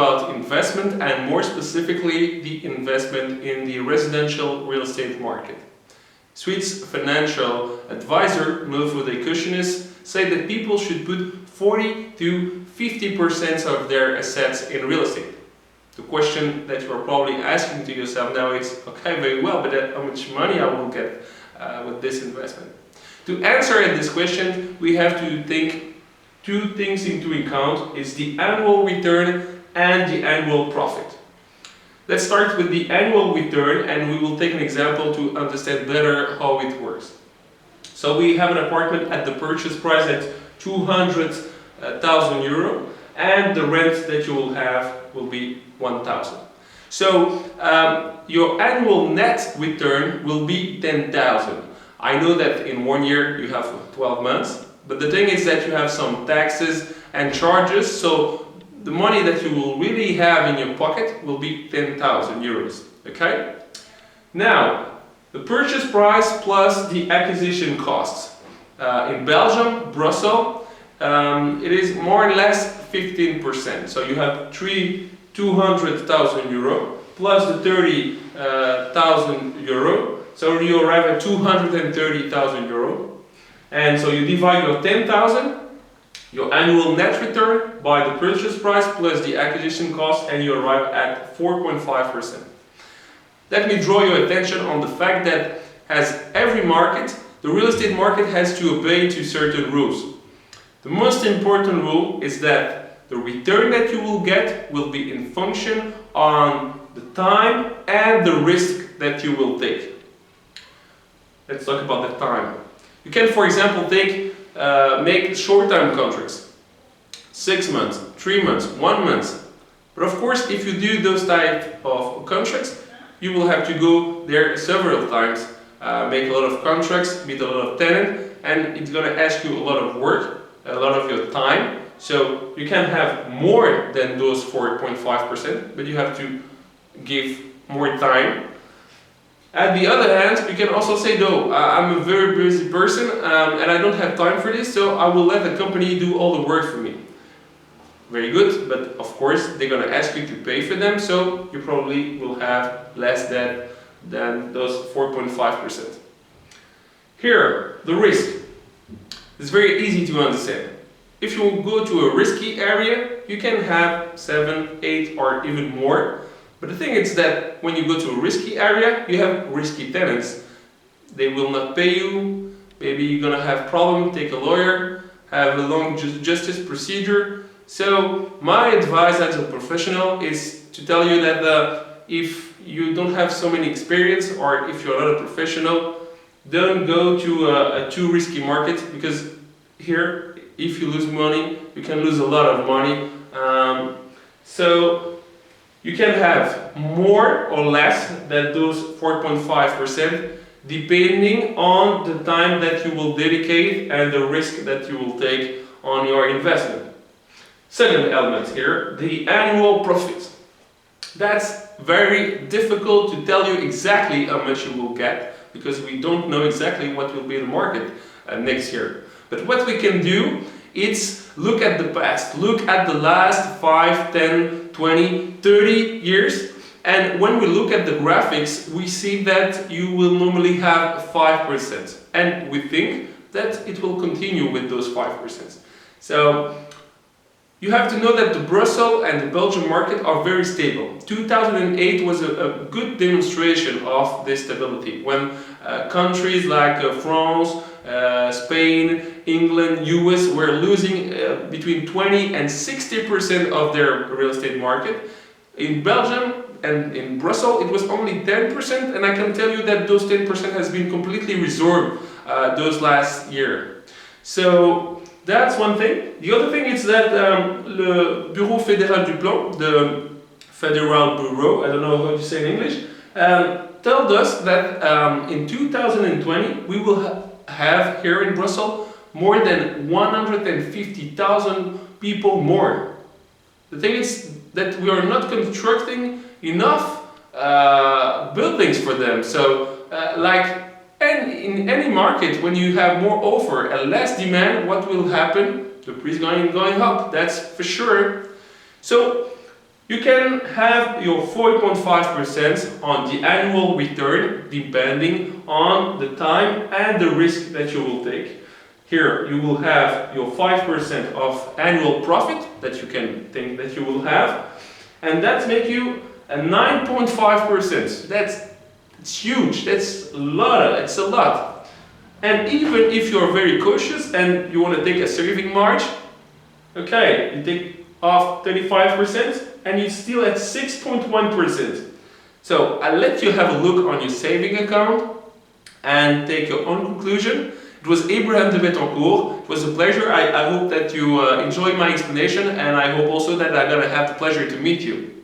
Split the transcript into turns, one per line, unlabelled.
about investment and more specifically the investment in the residential real estate market. Swedes financial advisor Milford Kushnis say that people should put 40 to 50% of their assets in real estate. The question that you are probably asking to yourself now is, okay, very well, but how much money I will get with this investment? To answer this question, we have to take two things into account: is the annual return and the annual profit. Let's start with the annual return, and we will take an example to understand better how it works. So we have an apartment at the purchase price at 200,000 euro, and the rent that you will have will be 1,000. So your annual net return will be 10,000. I know that in 1 year you have 12 months, but the thing is that you have some taxes and charges, so the money that you will really have in your pocket will be 10,000 euros. Okay? Now, the purchase price plus the acquisition costs. In Belgium, Brussels, it is more or less 15%. So you have 200,000 euro plus the 30,000 euro. So you arrive at 230,000 euro. And so you divide your 10,000, your annual net return, by the purchase price plus the acquisition cost, and you arrive at 4.5%. Let me draw your attention on the fact that, as every market, the real estate market has to obey to certain rules. The most important rule is that the return that you will get will be in function on the time and the risk that you will take. Let's talk about the time. You can, for example, make short-term contracts. 6 months, 3 months, 1 month. But of course, if you do those type of contracts, you will have to go there several times, make a lot of contracts, meet a lot of tenants, and it's going to ask you a lot of work, a lot of your time. So you can have more than those 4.5%, but you have to give more time. At the other hand, you can also say, no, I'm a very busy person and I don't have time for this, so I will let the company do all the work for me. Very good, but of course they're going to ask you to pay for them, so you probably will have less than those 4.5%. Here, the risk. It's very easy to understand. If you go to a risky area, you can have 7, 8 or even more. But the thing is that when you go to a risky area, you have risky tenants. They will not pay you, maybe you're going to have problems, take a lawyer, have a long justice procedure. So my advice as a professional is to tell you that if you don't have so many experience, or if you're not a professional, don't go to a too risky market, because here, if you lose money, you can lose a lot of money. So you can have more or less than those 4.5%, depending on the time that you will dedicate and the risk that you will take on your investment. Second element here, the annual profit. That's very difficult to tell you exactly how much you will get, because we don't know exactly what will be the market next year. But what we can do is look at the past, look at the last 5, 10, 20, 30 years, and when we look at the graphics, we see that you will normally have 5%, and we think that it will continue with those 5%. So you have to know that the Brussels and the Belgian market are very stable. 2008 was a good demonstration of this stability, when countries like France, Spain, England, US were losing between 20 and 60% of their real estate market. In Belgium and in Brussels it was only 10%, and I can tell you that those 10% has been completely resorbed those last year. So that's one thing. The other thing is that le Bureau Fédéral du Plan, the Federal Bureau, I don't know how to say in English, told us that in 2020 we will have here in Brussels more than 150,000 people more. The thing is that we are not constructing enough buildings for them. So in any market, when you have more offer and less demand, what will happen? The price going up, that's for sure. So You can have your 4.5% on the annual return depending on the time and the risk that you will take. Here you will have your 5% of annual profit that you can think that you will have, and that makes you a 9.5%. It's huge. That's a lot. It's a lot. And even if you're very cautious and you want to take a saving margin, okay, you take off 35% and you're still at 6.1%. So I'll let you have a look on your saving account and take your own conclusion. It was Abraham de Bettencourt. It was a pleasure. I hope that you enjoyed my explanation, and I hope also that I'm going to have the pleasure to meet you.